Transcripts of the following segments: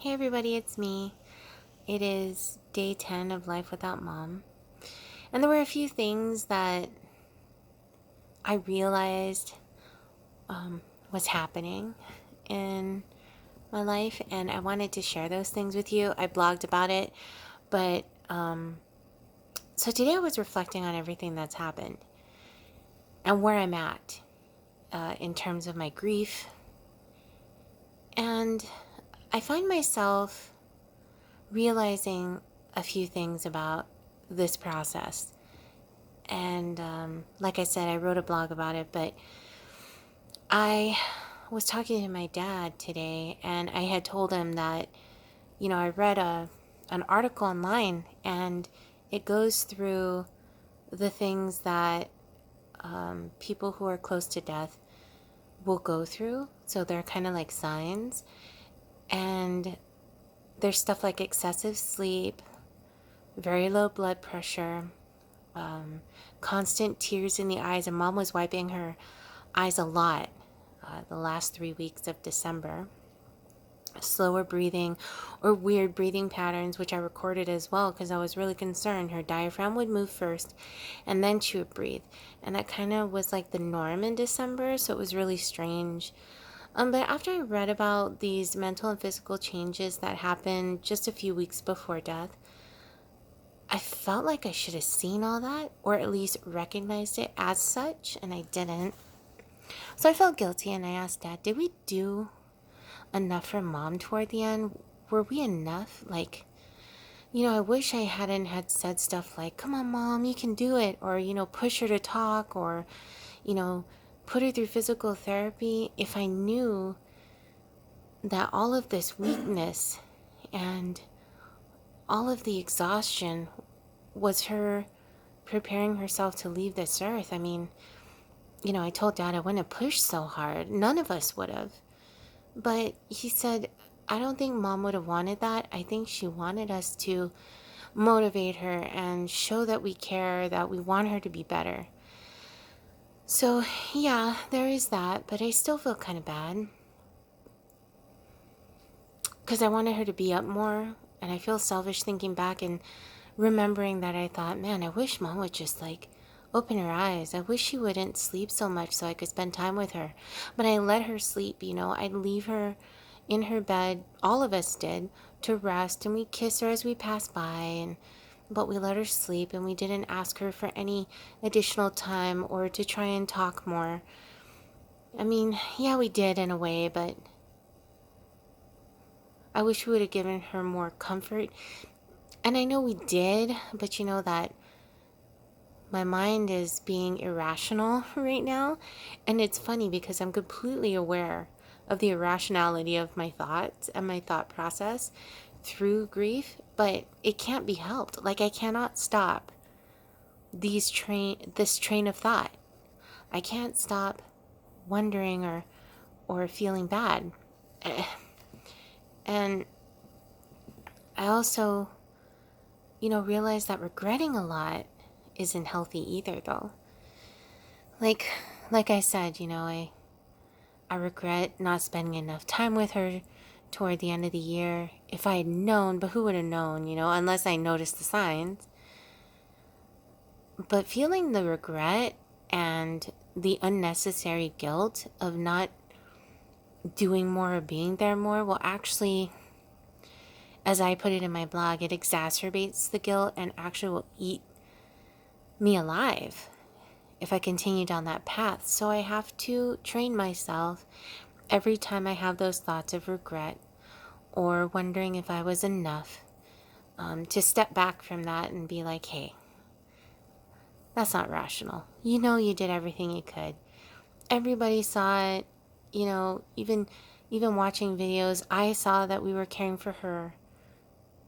Hey everybody, it's me. It is day 10 of Life Without Mom. And there were a few things that I realized was happening in my life, and I wanted to share those things with you. I blogged about it, but so today I was reflecting on everything that's happened and where I'm at in terms of my grief. And I find myself realizing a few things about this process. And like I said, I wrote a blog about it, but I was talking to my dad today, and I had told him that, I read an article online, and it goes through the things that people who are close to death will go through. So they're kind of like signs. And there's stuff like excessive sleep, very low blood pressure, constant tears in the eyes, and mom was wiping her eyes a lot the last 3 weeks of December. Slower breathing or weird breathing patterns, which I recorded as well because I was really concerned. Her diaphragm would move first and then she would breathe. And that kind of was like the norm in December, so it was really strange. But after I read about these mental and physical changes that happened just a few weeks before death, I felt like I should have seen all that or at least recognized it as such, and I didn't. So I felt guilty and I asked Dad, did we do enough for Mom toward the end? Were we enough? Like, I wish I hadn't had said stuff like, come on, Mom, you can do it, or, push her to talk, or, you know, put her through physical therapy if I knew that all of this weakness and all of the exhaustion was her preparing herself to leave this earth. I mean, I told Dad I wouldn't have pushed so hard. None of us would have. But he said, I don't think Mom would have wanted that. I think she wanted us to motivate her and show that we care, that we want her to be better. So, yeah, there is that. But I still feel kind of bad because I wanted her to be up more. And I feel selfish thinking back and remembering that I thought, man, I wish Mom would just open her eyes. I wish she wouldn't sleep so much so I could spend time with her. But I let her sleep, I'd leave her in her bed, all of us did, to rest, and we kiss her as we pass by, but we let her sleep, and we didn't ask her for any additional time or to try and talk more. I mean, yeah, we did in a way, but I wish we would have given her more comfort. And I know we did, but that my mind is being irrational right now. And it's funny because I'm completely aware of the irrationality of my thoughts and my thought process through grief, but it can't be helped. Like, I cannot stop this train of thought. I can't stop wondering or feeling bad. And I also, realize that regretting a lot isn't healthy either, though. Like like I said, I regret not spending enough time with her toward the end of the year. If I had known, but who would have known, unless I noticed the signs. But feeling the regret and the unnecessary guilt of not doing more or being there more will actually, as I put it in my blog, it exacerbates the guilt and actually will eat me alive if I continue down that path. So I have to train myself every time I have those thoughts of regret or wondering if I was enough, to step back from that and be like, hey, that's not rational. You did everything you could. Everybody saw it, even watching videos, I saw that we were caring for her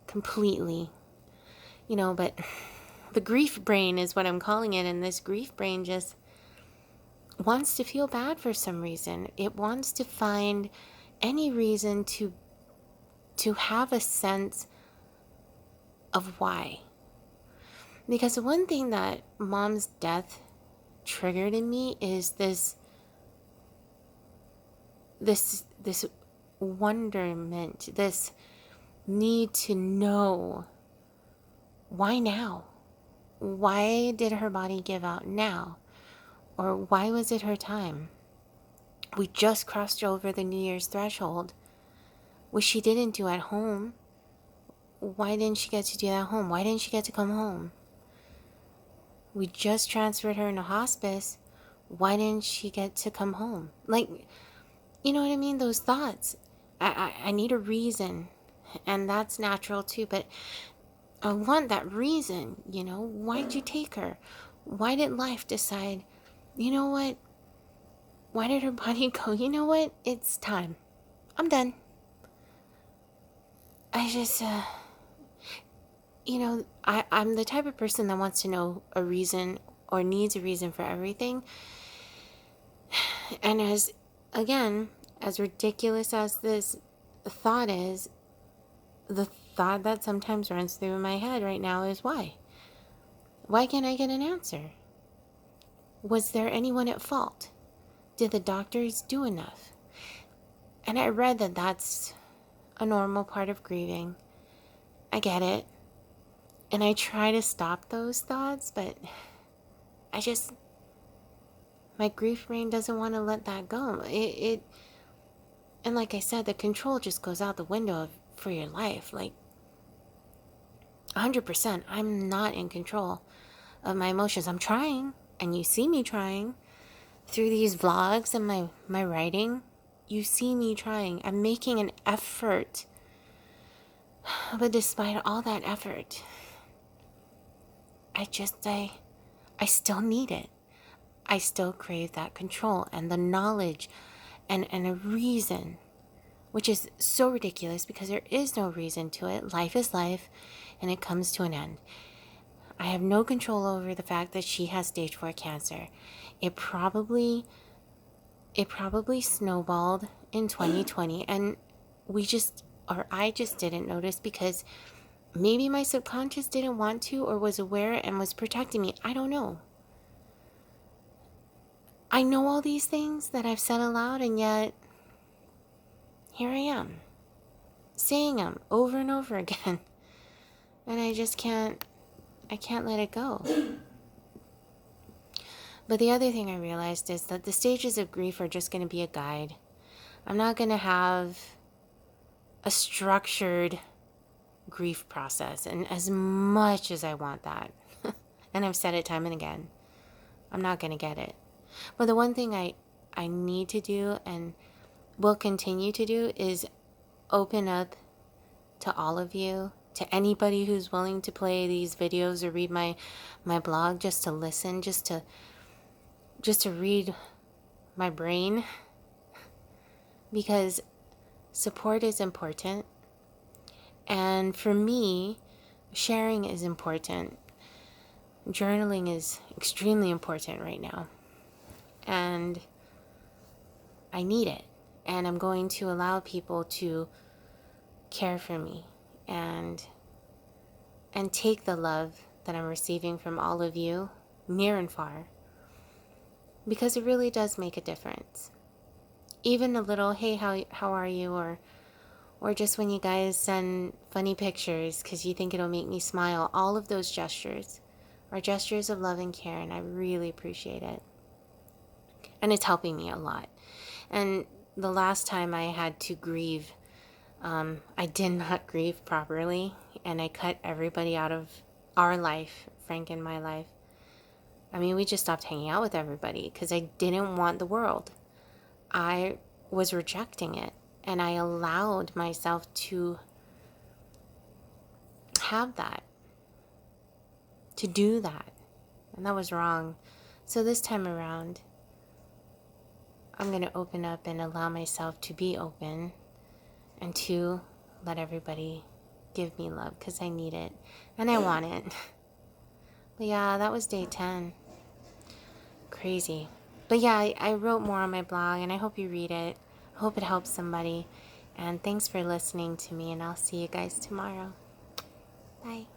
completely, but the grief brain is what I'm calling it, and this grief brain just wants to feel bad for some reason. It wants to find any reason to have a sense of why. Because the one thing that Mom's death triggered in me is this wonderment, this need to know, why now? Why did her body give out now? Or why was it her time? We just crossed over the New Year's threshold, which she didn't do at home. Why didn't she get to do that at home? Why didn't she get to come home? We just transferred her into hospice. Why didn't she get to come home? Like, you know what I mean? Those thoughts. I need a reason. And that's natural too. But I want that reason, you know? Why'd you take her? Why did life decide, you know what? Why did her body go, you know what? It's time. I'm done. I just, you know, I'm the type of person that wants to know a reason or needs a reason for everything. And again, as ridiculous as this thought is, the thought that sometimes runs through my head right now is why? Why can't I get an answer? Was there anyone at fault? Did the doctors do enough? And I read that that's a normal part of grieving. I get it. And I try to stop those thoughts, but my grief brain doesn't want to let that go. And like I said, the control just goes out the window for your life. Like, 100%, I'm not in control of my emotions. I'm trying, and you see me trying through these vlogs and my writing. You see me trying. I'm making an effort. But despite all that effort, I still need it. I still crave that control and the knowledge and a reason, which is so ridiculous because there is no reason to it. Life is life, and it comes to an end. I have no control over the fact that she has stage 4 cancer. It probably snowballed in 2020, and I just didn't notice because maybe my subconscious didn't want to or was aware and was protecting me. I don't know. I know all these things that I've said aloud, and yet here I am, saying them over and over again. And I can't let it go. But the other thing I realized is that the stages of grief are just going to be a guide. I'm not going to have a structured grief process, and as much as I want that, and I've said it time and again, I'm not going to get it. But the one thing I need to do and will continue to do is open up to all of you, to anybody who's willing to play these videos or read my blog, just to listen, just to read my brain, because support is important. And for me, sharing is important. Journaling is extremely important right now. And I need it. And I'm going to allow people to care for me and take the love that I'm receiving from all of you, near and far, because it really does make a difference. Even a little, hey, how are you? Or just when you guys send funny pictures because you think it'll make me smile. All of those gestures are gestures of love and care, and I really appreciate it. And it's helping me a lot. And the last time I had to grieve, I did not grieve properly, and I cut everybody out of our life, Frank and my life. I mean, we just stopped hanging out with everybody because I didn't want the world. I was rejecting it, and I allowed myself to have that, to do that, and that was wrong. So this time around, I'm going to open up and allow myself to be open and to let everybody give me love because I need it and I want it. But yeah, that was day 10. Crazy. But yeah, I wrote more on my blog, and I hope you read it. I hope it helps somebody. And thanks for listening to me, and I'll see you guys tomorrow. Bye.